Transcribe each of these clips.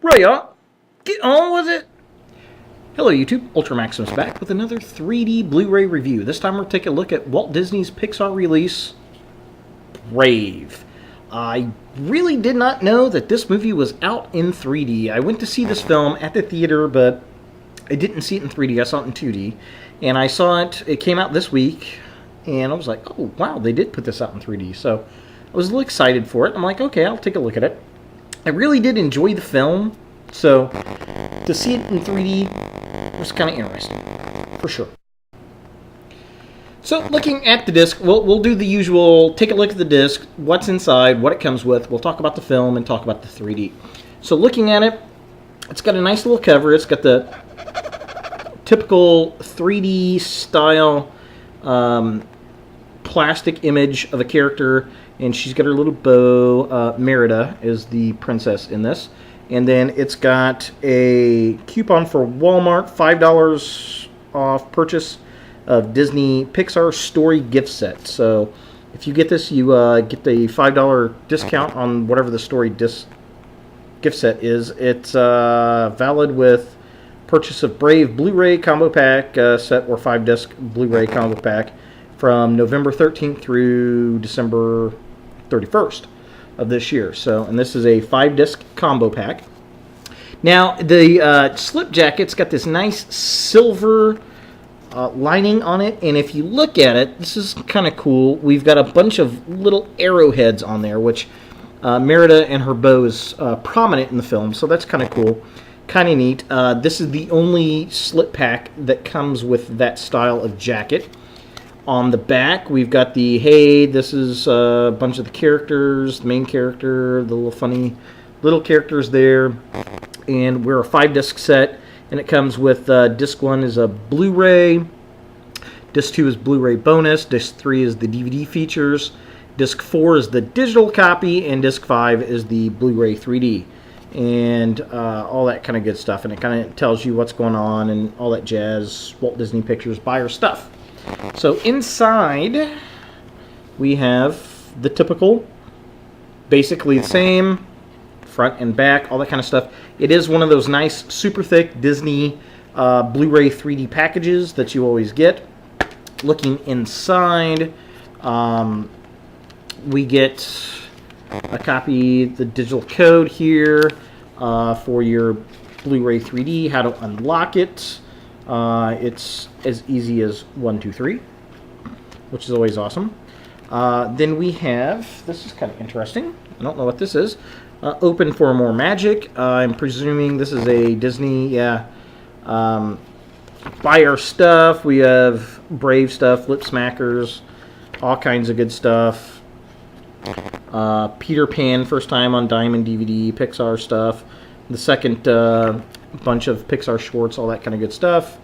Right up. Get on with it. Hello YouTube, Ultra Maximus back with another 3D Blu-ray review. This time we're taking a look at Walt Disney's Pixar release, Brave. I really did not know that this movie was out in 3D. I went to see this film at the theater, but I didn't see it in 3D. I saw it in 2D. And I saw it came out this week, and I was like, oh wow, they did put this out in 3D. So I was a little excited for it. I'm like, okay, I'll take a look at it. I really did enjoy the film, so to see it in 3D was kind of interesting, for sure. So looking at the disc, we'll do the usual, take a look at the disc, what's inside, what it comes with. We'll talk about the film and talk about the 3D. So looking at it, it's got a nice little cover. It's got the typical 3D style plastic image of a character, and she's got her little bow. Merida is the princess in this. And then it's got a coupon for Walmart, $5 off purchase of Disney Pixar Story gift set. So if you get this, you get the $5 discount on whatever the Story gift set is. It's valid with purchase of Brave Blu Ray combo pack set or 5-disc Blu Ray combo pack from November 13th through December 31st of this year. So, and this is a 5-disc combo pack. Now, the slip jacket's got this nice silver lining on it, and if you look at it, this is kind of cool. We've got a bunch of little arrowheads on there, which Merida and her bow is prominent in the film, so that's kind of cool. Kind of neat. This is the only slip pack that comes with that style of jacket. On the back, we've got the, hey, this is a bunch of the characters, the main character, the little funny little characters there. And we're a 5-disc set, and it comes with disc 1 is a Blu-ray, disc 2 is Blu-ray bonus, disc 3 is the DVD features, disc 4 is the digital copy, and disc 5 is the Blu-ray 3D. And all that kind of good stuff, and it kind of tells you what's going on and all that jazz. Walt Disney Pictures, buy our stuff. So inside we have the typical, basically the same, front and back, all that kind of stuff. It is one of those nice, super thick Disney Blu-ray 3D packages that you always get. Looking inside, we get a copy, the digital code here for your Blu-ray 3D, how to unlock it. It's as easy as 1, 2, 3, which is always awesome. Then we have, this is kind of interesting, I don't know what this is, open for more magic. I'm presuming this is a Disney, buy our stuff. We have Brave stuff, lip smackers, all kinds of good stuff. Peter Pan, first time on Diamond DVD, Pixar stuff. The second bunch of Pixar shorts, all that kind of good stuff.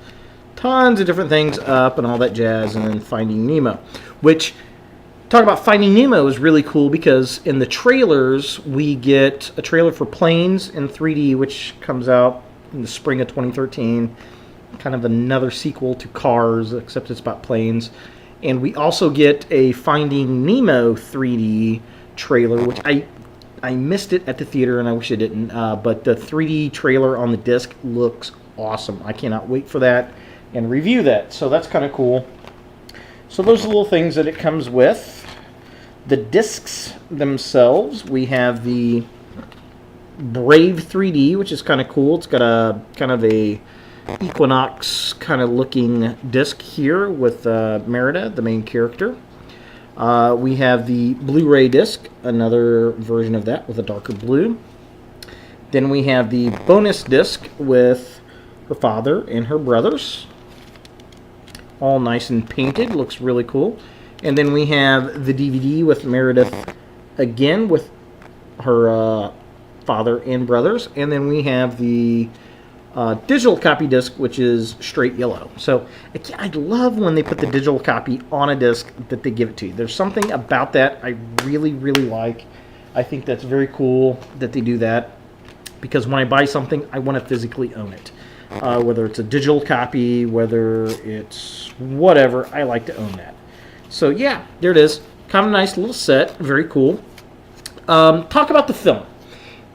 Tons of different things up and all that jazz. And then Finding Nemo, which, talk about Finding Nemo is really cool because in the trailers, we get a trailer for Planes in 3D, which comes out in the spring of 2013. Kind of another sequel to Cars, except it's about planes. And we also get a Finding Nemo 3D trailer, which I missed it at the theater, and I wish I didn't. But the 3D trailer on the disc looks awesome. I cannot wait for that and review that. So that's kind of cool. So those are little things that it comes with. The discs themselves, we have the Brave 3D, which is kind of cool. It's got a kind of a Equinox kind of looking disc here with Merida, the main character. We have the Blu-ray disc, another version of that with a darker blue. Then we have the bonus disc with her father and her brothers. All nice and painted, looks really cool. And then we have the DVD with Meredith again with her father and brothers. And then we have the digital copy disc, which is straight yellow. So I love when they put the digital copy on a disc that they give it to you. There's something about that I really, really like. I think that's very cool that they do that, because when I buy something, I want to physically own it. Whether it's a digital copy, whether it's whatever, I like to own that. So yeah, there it is. Kind of a nice little set. Very cool. Talk about the film.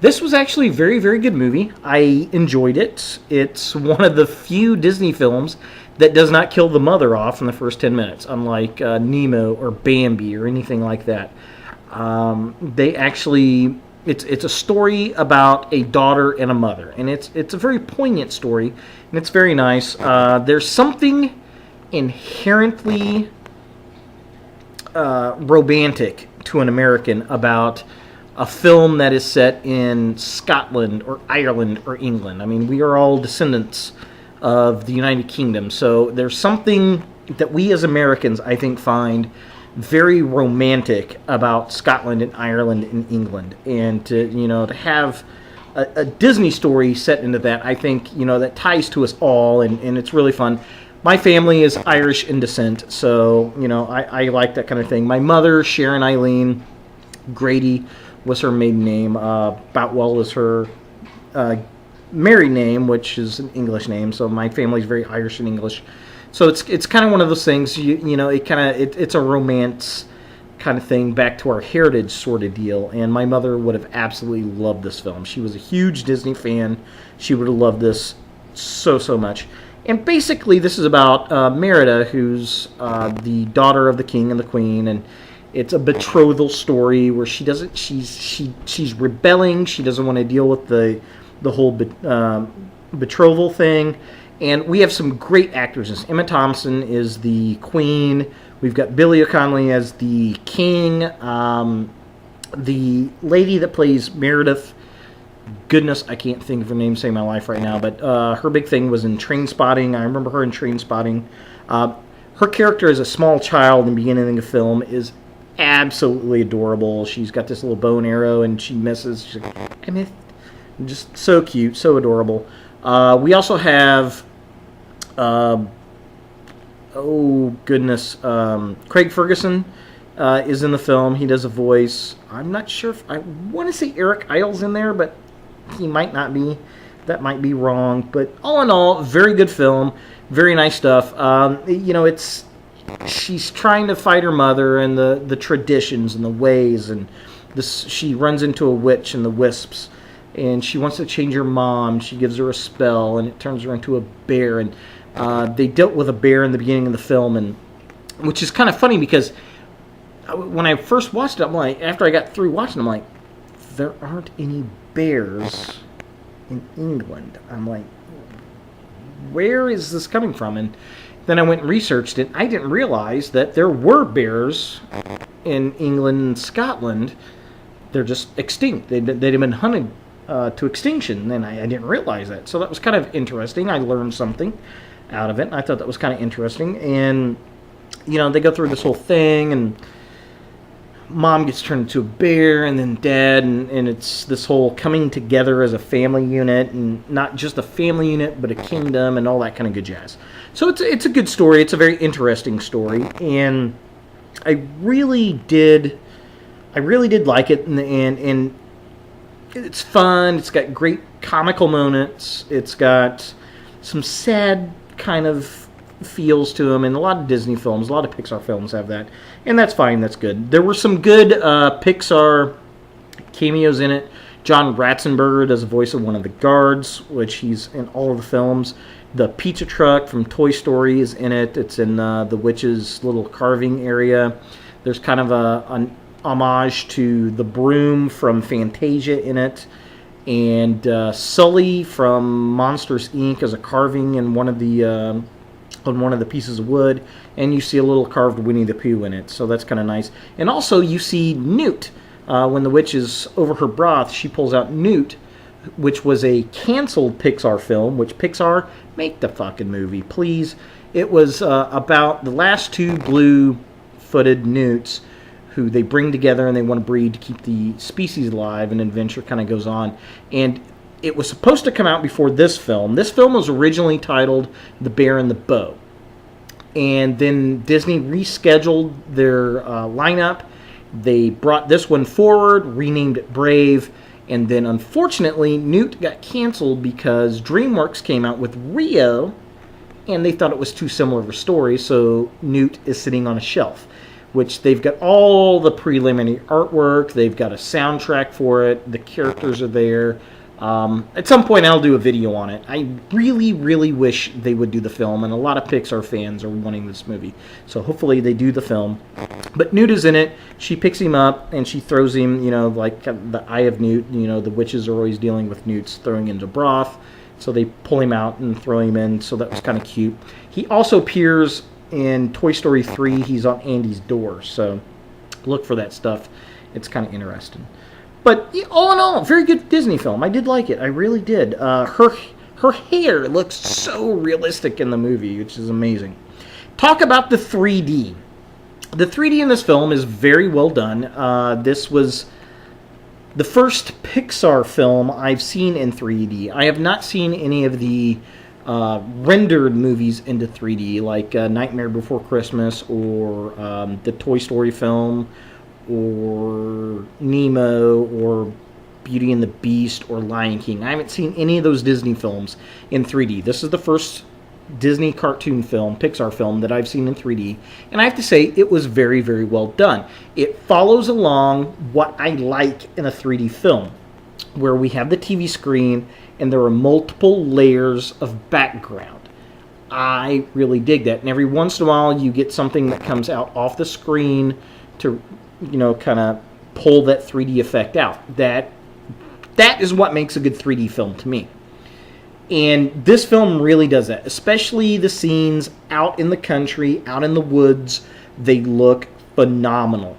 This was actually a very, very good movie. I enjoyed it. It's one of the few Disney films that does not kill the mother off in the first 10 minutes, unlike Nemo or Bambi or anything like that. They actually, it's a story about a daughter and a mother, and it's a very poignant story, and it's very nice. There's something inherently romantic to an American about a film that is set in Scotland or Ireland or England. I mean, we are all descendants of the United Kingdom, so there's something that we as Americans, I think, find very romantic about Scotland and Ireland and England, and to have a Disney story set into that, I think that ties to us all, and it's really fun. My family is Irish in descent, so I like that kind of thing. My mother, Sharon Eileen Grady, was her maiden name. Boutwell is her married name, which is an English name. So my family's very Irish and English. So it's kind of one of those things. It's a romance kind of thing, back to our heritage sort of deal. And my mother would have absolutely loved this film. She was a huge Disney fan. She would have loved this so much. And basically, this is about Merida, who's the daughter of the king and the queen, and it's a betrothal story where she's rebelling. She doesn't want to deal with the whole betrothal thing. And we have some great actors. Emma Thompson is the queen. We've got Billy O'Connolly as the king. The lady that plays Meredith, goodness, I can't think of her name, saving my life right now, but her big thing was in Trainspotting. I remember her in Trainspotting. Her character as a small child in the beginning of the film is absolutely adorable. She's got this little bow and arrow, and she misses. She's like, I missed. Just so cute, so adorable. We also have, Craig Ferguson is in the film. He does a voice. I'm not sure if I want to say Eric Idle's in there, but he might not be. That might be wrong. But all in all, very good film. Very nice stuff. She's trying to fight her mother and the traditions and the ways, and she runs into a witch and the wisps, and she wants to change her mom. She gives her a spell, and it turns her into a bear. And they dealt with a bear in the beginning of the film, and which is kind of funny because when I first watched it, I'm like, after I got through watching, I'm like, there aren't any bears in England. I'm like, where is this coming from? And then I went and researched it. I didn't realize that there were bears in England and Scotland. They're just extinct. They'd been hunted to extinction, and I didn't realize that. So that was kind of interesting. I learned something out of it, and I thought that was kind of interesting. And, they go through this whole thing, and mom gets turned into a bear, and then dad, and it's this whole coming together as a family unit, and not just a family unit, but a kingdom, and all that kind of good jazz. So it's a good story. It's a very interesting story, and I really did like it, and it's fun. It's got great comical moments. It's got some sad kind of feels to them, and a lot of Disney films, a lot of Pixar films have that, and that's fine. That's good. There were some good Pixar cameos in it. John Ratzenberger does the voice of one of the guards, which he's in all of the films. The pizza truck from Toy Story is in it. It's in the witch's little carving area. There's kind of an homage to the broom from Fantasia in it. And Sully from Monsters, Inc. as a carving in one of the pieces of wood. And you see a little carved Winnie the Pooh in it. So that's kind of nice. And also you see Newt. When the witch is over her broth, she pulls out Newt, which was a canceled Pixar film, which Pixar, make the fucking movie, please. It was about the last two blue-footed newts who they bring together and they want to breed to keep the species alive, and adventure kind of goes on. And it was supposed to come out before this film. This film was originally titled The Bear and the Bow. And then Disney rescheduled their lineup. They brought this one forward, renamed it Brave, and then unfortunately Newt got canceled because DreamWorks came out with Rio, and they thought it was too similar of a story, so Newt is sitting on a shelf. which they've got all the preliminary artwork. They've got a soundtrack for it. The characters are there. At some point, I'll do a video on it. I really, really wish they would do the film, and a lot of Pixar fans are wanting this movie. So hopefully they do the film. But Newt is in it. She picks him up, and she throws him, you know, like the Eye of Newt. You know, the witches are always dealing with Newts throwing into broth. So they pull him out and throw him in, so that was kind of cute. He also appears in Toy Story 3. He's on Andy's door, so look for that stuff. It's kind of interesting. But all in all, very good Disney film. I did like it. I really did. Her hair looks so realistic in the movie, which is amazing. Talk about the 3D. The 3D in this film is very well done. This was the first Pixar film I've seen in 3D. I have not seen any of the rendered movies into 3D, like Nightmare Before Christmas or the Toy Story film, or Nemo, or Beauty and the Beast, or Lion King. I haven't seen any of those Disney films in 3D. This is the first Disney cartoon film, Pixar film, that I've seen in 3D, and I have to say it was very, very well done. It follows along what I like in a 3D film, where we have the TV screen and there are multiple layers of background. I really dig that, and every once in a while you get something that comes out off the screen to, you know, kind of pull that 3D effect out. That is what makes a good 3D film to me. And this film really does that, especially the scenes out in the country, out in the woods. They look phenomenal.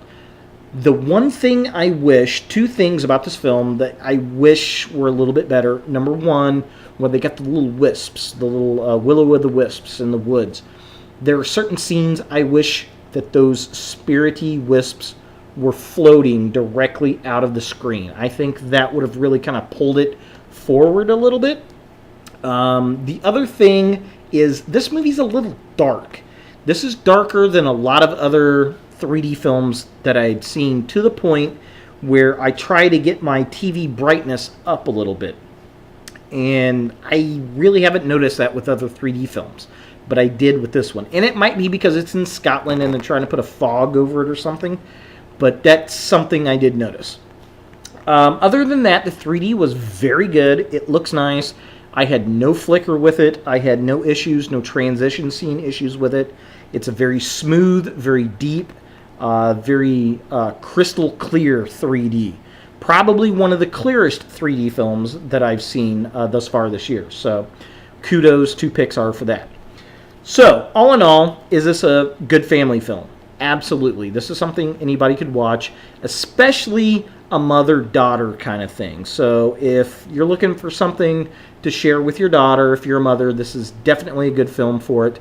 The one thing I wish, two things about this film that I wish were a little bit better. Number one, when they got the little wisps, the little will-o'-the-wisps in the woods. There are certain scenes I wish that those spirity wisps were floating directly out of the screen. I think that would have really kind of pulled it forward a little bit. The other thing is this movie's a little dark. This is darker than a lot of other 3D films that I'd seen, to the point where I try to get my TV brightness up a little bit. And I really haven't noticed that with other 3D films, but I did with this one. And it might be because it's in Scotland and they're trying to put a fog over it or something, but that's something I did notice. Other than that, the 3D was very good. It looks nice. I had no flicker with it. I had no issues, no transition scene issues with it. It's a very smooth, very deep, very crystal clear 3D. Probably one of the clearest 3D films that I've seen thus far this year. So kudos to Pixar for that. So all in all, is this a good family film? Absolutely. This is something anybody could watch, especially a mother-daughter kind of thing. So if you're looking for something to share with your daughter, if you're a mother, this is definitely a good film for it.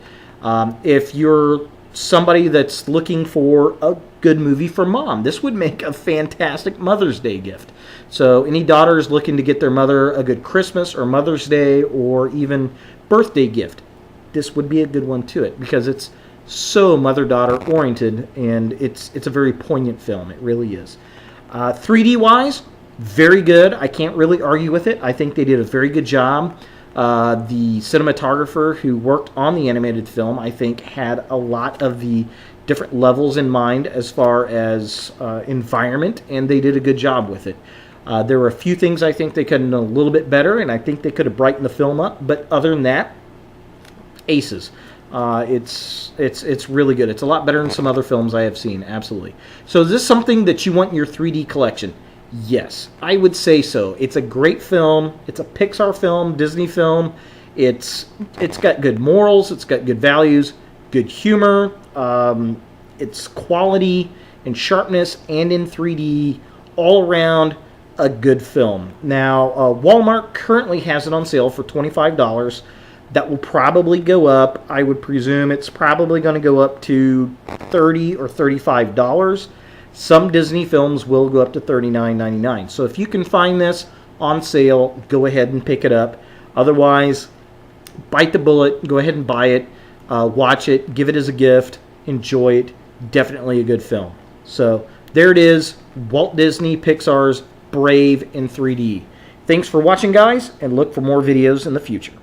If you're somebody that's looking for a good movie for mom, this would make a fantastic Mother's Day gift. So any daughters looking to get their mother a good Christmas or Mother's Day or even birthday gift, this would be a good one to it, because it's so mother-daughter oriented, and it's a very poignant film. It really is. 3D wise, very good. I can't really argue with it. I think they did a very good job. The cinematographer who worked on the animated film, I think, had a lot of the different levels in mind as far as environment, and they did a good job with it. There were a few things I think they could have done a little bit better, and I think they could have brightened the film up, but other than that, aces. It's really good. It's a lot better than some other films I have seen, absolutely. So is this something that you want in your 3D collection? Yes, I would say so. It's a great film. It's a Pixar film, Disney film. It's got good morals. It's got good values, good humor. It's quality and sharpness, and in 3D, all around a good film. Now, Walmart currently has it on sale for $25. That will probably go up. I would presume it's probably going to go up to $30 or $35. Some Disney films will go up to $39.99. So if you can find this on sale, go ahead and pick it up. Otherwise, bite the bullet. Go ahead and buy it. Watch it. Give it as a gift. Enjoy it. Definitely a good film. So there it is. Walt Disney Pixar's Brave in 3D. Thanks for watching, guys, and look for more videos in the future.